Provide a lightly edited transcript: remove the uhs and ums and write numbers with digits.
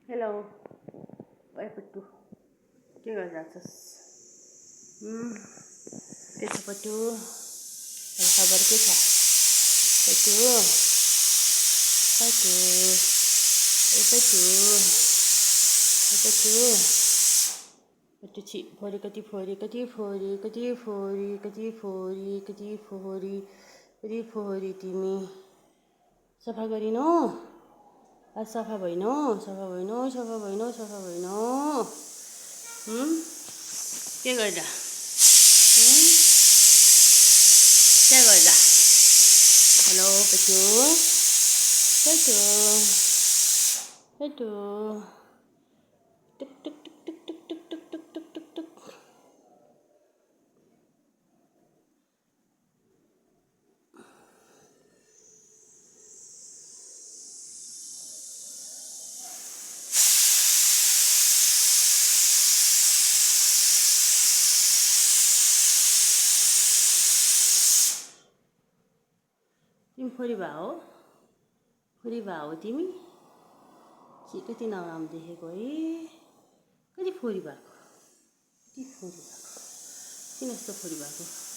Hello ओए पट्टु के गरिरहेछस्? के छ पट्टु? खबर के छ? पट्टु पट्टु ए पट्टु पट्टु पट्टु छि फोरी कति फोरी कति फोरी कति फोरी कति फोरी कति फोरी कति फोरी तिमी सफा गरिनौ? आज सफा भइनौ? सफा भइनौ? सफा भइनौ? सफा भइनौ? के गर्दा? के गर्दा? हेलो पट्टु पट्टु पट्टु टुक टुक टुक टुक टुक टुक टुक टुक टुक टुक टुक तिमी फोरी भयो? फोरी भयो तिमी? के कति नराम्रो देखेको है? कति फोरी भएको? कति फोरी भएको? किन यस्तो फोरी भएको?